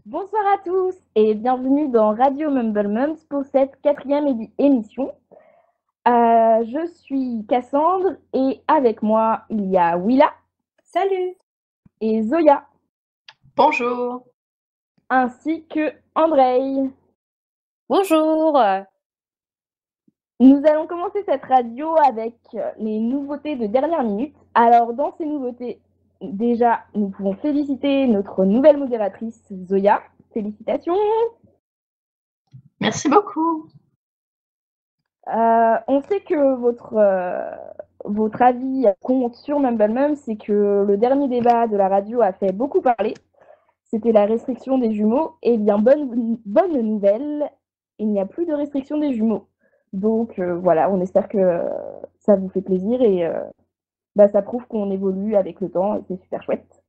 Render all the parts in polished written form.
Bonsoir à tous et bienvenue dans Radio Mumble Mums pour cette quatrième émission. Je suis Cassandre et avec moi il y a Willa. Salut. Et Zoya. Bonjour. Ainsi que Andrei. Bonjour. Nous allons commencer cette radio avec les nouveautés de dernière minute. Alors dans ces nouveautés, déjà nous pouvons féliciter notre nouvelle modératrice Zoya. Félicitations. Merci beaucoup. On sait que votre avis compte sur Mumble Mums, c'est que le dernier débat de la radio a fait beaucoup parler. C'était la restriction des jumeaux. Eh bien, bonne nouvelle, il n'y a plus de restriction des jumeaux. Donc voilà, on espère que ça vous fait plaisir et ça prouve qu'on évolue avec le temps et c'est super chouette.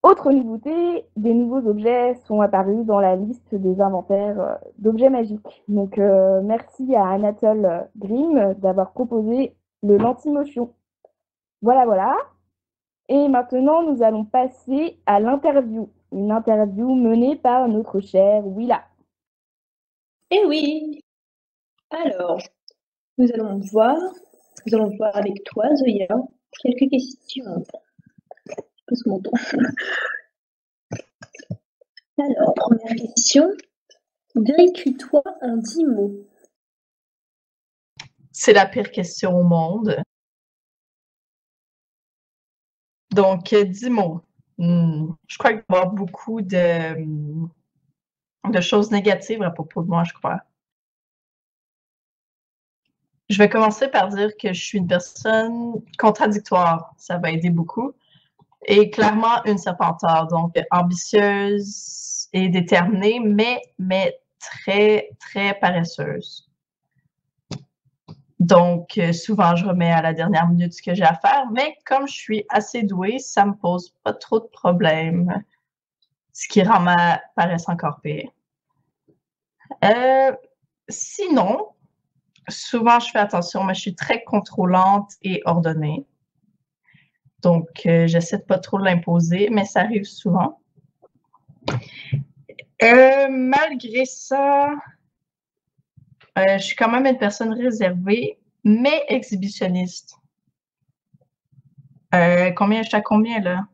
Autre nouveauté, des nouveaux objets sont apparus dans la liste des inventaires d'objets magiques. Donc merci à Anatole Grimm d'avoir proposé le Lentimotion. Voilà. Et maintenant, nous allons passer à l'interview. Une interview menée par notre chère Willa. Eh oui. Alors, nous allons voir avec toi, Zoya, quelques questions. Je pose mon temps. Alors, première question. Décris-toi en 10 mots. C'est la pire question au monde. Donc, 10 mots. Je crois qu'il va y avoir beaucoup de choses négatives à propos de moi, je crois. Je vais commencer par dire que je suis une personne contradictoire. Ça va aider beaucoup. Et clairement, une serpenteur. Donc, ambitieuse et déterminée, mais très, très paresseuse. Donc, souvent, je remets à la dernière minute ce que j'ai à faire, mais comme je suis assez douée, ça me pose pas trop de problèmes, ce qui rend ma paresse encore pire. Sinon, souvent, je fais attention, mais je suis très contrôlante et ordonnée. Donc, j'essaie de pas trop l'imposer, mais ça arrive souvent. Malgré ça, je suis quand même une personne réservée, mais exhibitionniste. Combien là?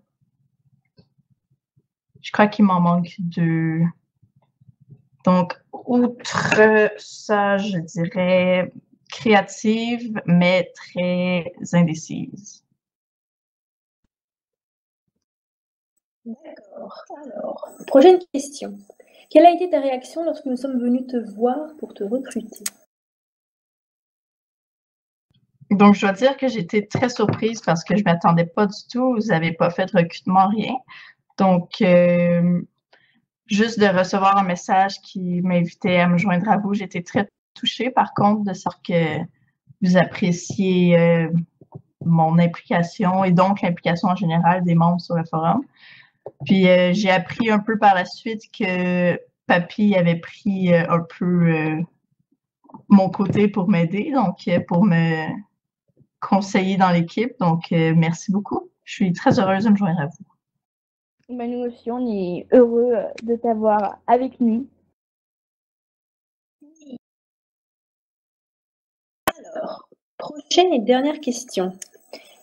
Je crois qu'il m'en manque 2. Donc, outre ça, je dirais créative, mais très indécise. D'accord. Alors, prochaine question. Quelle a été ta réaction lorsque nous sommes venus te voir pour te recruter? Donc, je dois dire que j'étais très surprise parce que je ne m'attendais pas du tout. Vous n'avez pas fait de recrutement, rien. Donc, juste de recevoir un message qui m'invitait à me joindre à vous, j'étais très touchée, par contre, de savoir que vous appréciez mon implication et donc l'implication en général des membres sur le forum. Puis, j'ai appris un peu par la suite que Papy avait pris un peu mon côté pour m'aider, donc pour me conseiller dans l'équipe. Donc, merci beaucoup. Je suis très heureuse de me joindre à vous. Nous aussi, on est heureux de t'avoir avec nous. Alors, prochaine et dernière question,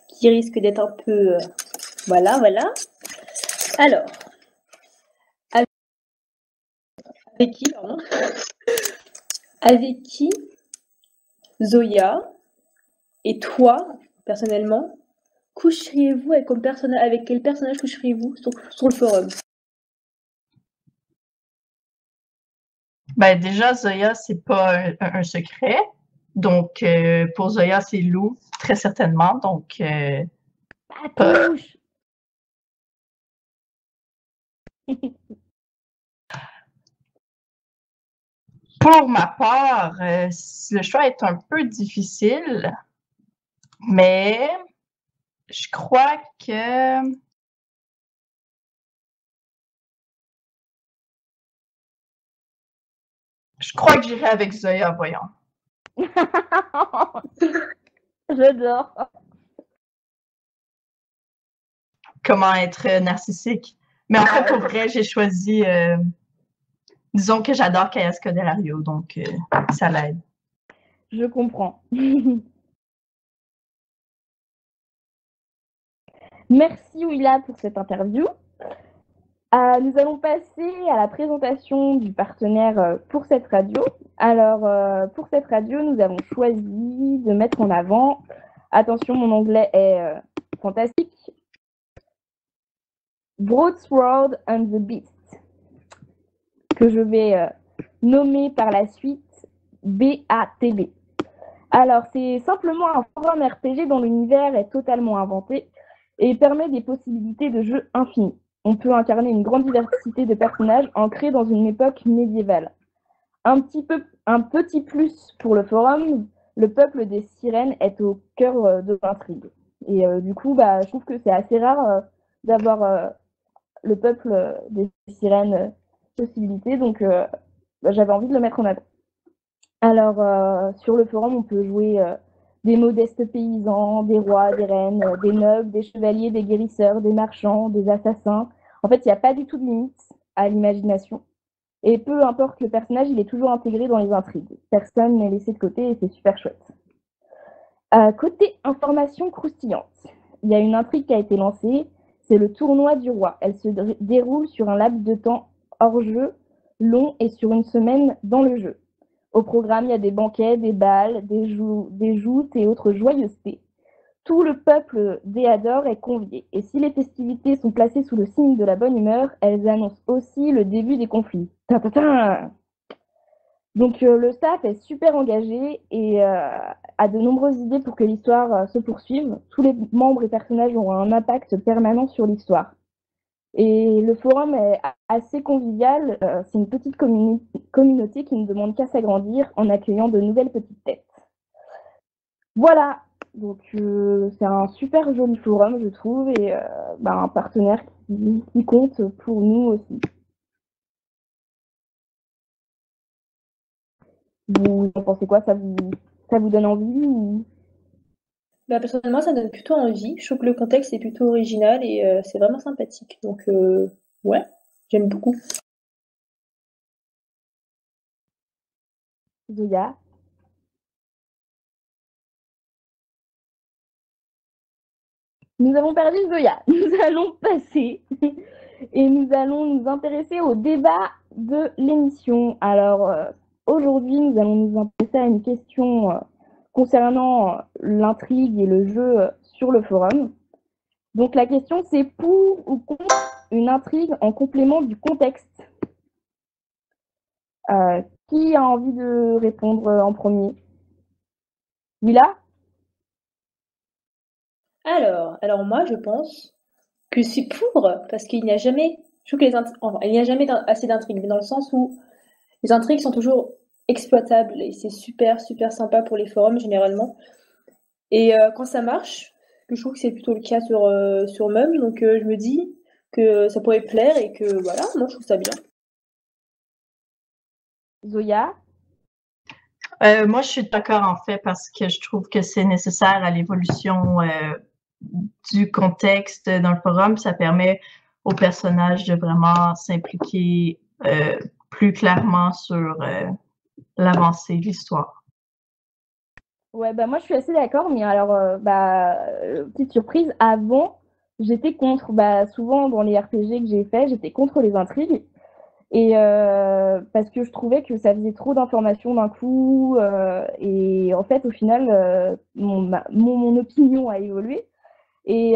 qui risque d'être un peu... Voilà. Alors, avec qui, pardon? Avec qui Zoya et toi, personnellement, coucheriez-vous avec quel personnage coucheriez-vous sur le forum? Ben déjà, Zoya, c'est pas un secret. Donc, pour Zoya, c'est Lou, très certainement. Donc, Patouche! Pour ma part, le choix est un peu difficile, mais je crois que j'irai avec Zoya, voyons. J'adore. Comment être narcissique. Mais en fait, pour vrai, j'ai choisi... disons que j'adore Kaya Scodelario, donc ça l'aide. Je comprends. Merci Willa pour cette interview. Nous allons passer à la présentation du partenaire pour cette radio. Alors, pour cette radio, nous avons choisi de mettre en avant, attention, mon anglais est fantastique, Broadsword and the Beast, que je vais nommer par la suite BATB. Alors, c'est simplement un forum RPG dont l'univers est totalement inventé et permet des possibilités de jeu infinies. On peut incarner une grande diversité de personnages ancrés dans une époque médiévale. Un petit plus pour le forum, le peuple des sirènes est au cœur de l'intrigue. Et du coup, je trouve que c'est assez rare d'avoir le peuple des sirènes possibilité, donc j'avais envie de le mettre en avant. Alors, sur le forum, on peut jouer des modestes paysans, des rois, des reines, des nobles, des chevaliers, des guérisseurs, des marchands, des assassins. En fait, il n'y a pas du tout de limite à l'imagination. Et peu importe le personnage, il est toujours intégré dans les intrigues. Personne n'est laissé de côté et c'est super chouette. Côté information croustillante, il y a une intrigue qui a été lancée, c'est le tournoi du roi. Elle se déroule sur un laps de temps hors jeu, long et sur une semaine dans le jeu. Au programme, il y a des banquets, des bals, des joutes et autres joyeusetés. Tout le peuple d'Eador est convié. Et si les festivités sont placées sous le signe de la bonne humeur, elles annoncent aussi le début des conflits. Donc le staff est super engagé et a de nombreuses idées pour que l'histoire se poursuive. Tous les membres et personnages auront un impact permanent sur l'histoire. Et le forum est assez convivial. C'est une petite communauté qui ne demande qu'à s'agrandir en accueillant de nouvelles petites têtes. Voilà, donc c'est un super joli forum, je trouve, et un partenaire qui compte pour nous aussi. Vous en pensez quoi? Ça vous donne envie ou... Personnellement, ça donne plutôt envie. Je trouve que le contexte est plutôt original et c'est vraiment sympathique. Donc, ouais, j'aime beaucoup. Zoya? Nous avons perdu Zoya. Nous allons passer et nous allons nous intéresser au débat de l'émission. Alors, aujourd'hui, nous allons nous intéresser à une question concernant l'intrigue et le jeu sur le forum. Donc la question, c'est pour ou contre une intrigue en complément du contexte. Qui a envie de répondre en premier? Willa? Alors moi, je pense que c'est pour, parce qu'il n'y a jamais, je trouve que il n'y a jamais assez d'intrigues, mais dans le sens où les intrigues sont toujours exploitables et c'est super, super sympa pour les forums généralement. Et quand ça marche, je trouve que c'est plutôt le cas sur Mum, donc je me dis que ça pourrait plaire et que voilà, moi je trouve ça bien. Zoya? Moi, je suis d'accord en fait parce que je trouve que c'est nécessaire à l'évolution du contexte dans le forum. Ça permet aux personnages de vraiment s'impliquer plus clairement sur l'avancée de l'histoire. Ouais, moi je suis assez d'accord, mais alors, petite surprise, avant, j'étais contre. Souvent dans les RPG que j'ai fait, j'étais contre les intrigues. Et parce que je trouvais que ça faisait trop d'informations d'un coup. Et en fait, au final, mon opinion a évolué. Et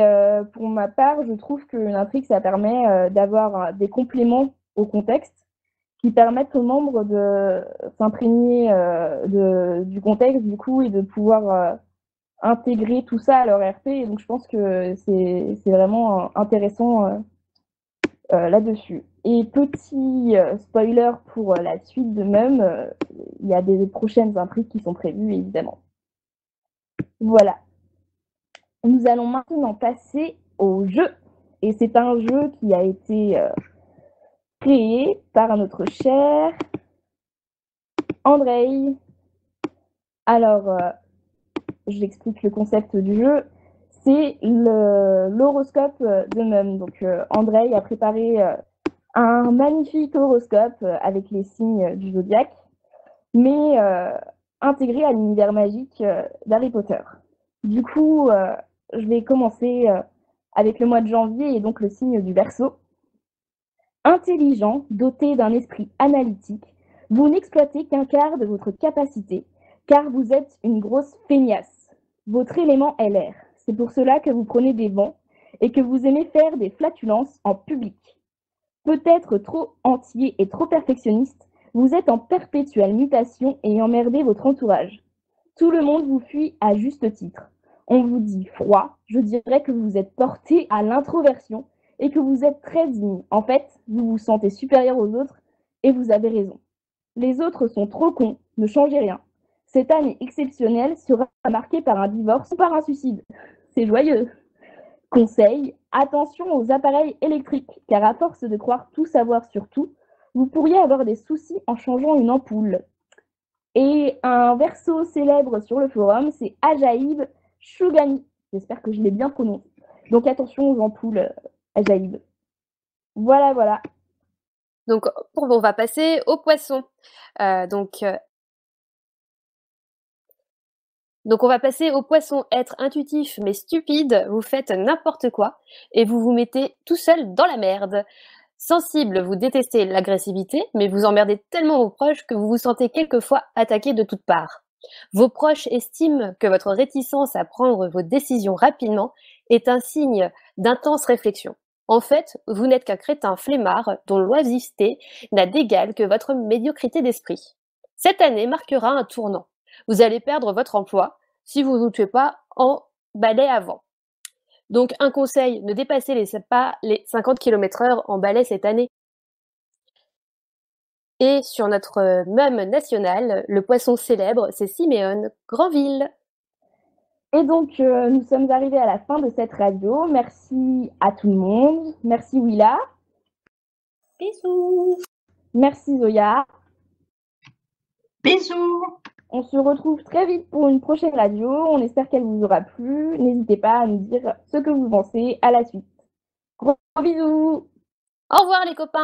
pour ma part, je trouve qu'une intrigue, ça permet d'avoir des compléments au contexte qui permettent aux membres de s'imprégner du contexte du coup et de pouvoir intégrer tout ça à leur RP. Et donc je pense que c'est vraiment intéressant là-dessus. Et petit spoiler pour la suite de Mum, il y a des prochaines intrigues qui sont prévues évidemment. Voilà. Nous allons maintenant passer au jeu. Et c'est un jeu qui a été créé par notre cher Andrei. Alors, j'explique le concept du jeu. C'est l'horoscope de Mum. Donc, Andrei a préparé un magnifique horoscope avec les signes du zodiaque, mais intégré à l'univers magique d'Harry Potter. Du coup, je vais commencer avec le mois de janvier et donc le signe du Verseau. Intelligent, doté d'un esprit analytique, vous n'exploitez qu'un quart de votre capacité, car vous êtes une grosse feignasse. Votre élément est l'air. C'est pour cela que vous prenez des vents et que vous aimez faire des flatulences en public. Peut-être trop entier et trop perfectionniste, vous êtes en perpétuelle mutation et emmerdez votre entourage. Tout le monde vous fuit à juste titre. On vous dit froid, je dirais que vous êtes porté à l'introversion et que vous êtes très digne. En fait, vous vous sentez supérieur aux autres et vous avez raison. Les autres sont trop cons, ne changez rien. Cette année exceptionnelle sera marquée par un divorce ou par un suicide. C'est joyeux. Conseil, attention aux appareils électriques, car à force de croire tout savoir sur tout, vous pourriez avoir des soucis en changeant une ampoule. Et un verso célèbre sur le forum, c'est Ajaïb Chougani. J'espère que je l'ai bien prononcé. Donc attention aux ampoules, Ajaïb. Voilà, voilà. Donc, on va passer aux poissons. Donc, on va passer aux poissons. Être intuitif mais stupide, vous faites n'importe quoi et vous vous mettez tout seul dans la merde. Sensible, vous détestez l'agressivité, mais vous emmerdez tellement vos proches que vous vous sentez quelquefois attaqué de toutes parts. Vos proches estiment que votre réticence à prendre vos décisions rapidement est un signe d'intense réflexion. En fait, vous n'êtes qu'un crétin flemmard dont l'oisiveté n'a d'égal que votre médiocrité d'esprit. Cette année marquera un tournant. Vous allez perdre votre emploi si vous ne vous tuez pas en balai avant. Donc, un conseil, ne dépassez pas les 50 km/h en balai cette année. Et sur notre Mum national, le poisson célèbre, c'est Siméon Granville. Et donc, nous sommes arrivés à la fin de cette radio. Merci à tout le monde. Merci Willa. Bisous. Merci Zoya. Bisous! On se retrouve très vite pour une prochaine radio. On espère qu'elle vous aura plu. N'hésitez pas à nous dire ce que vous pensez à la suite. Gros bisous! Au revoir les copains!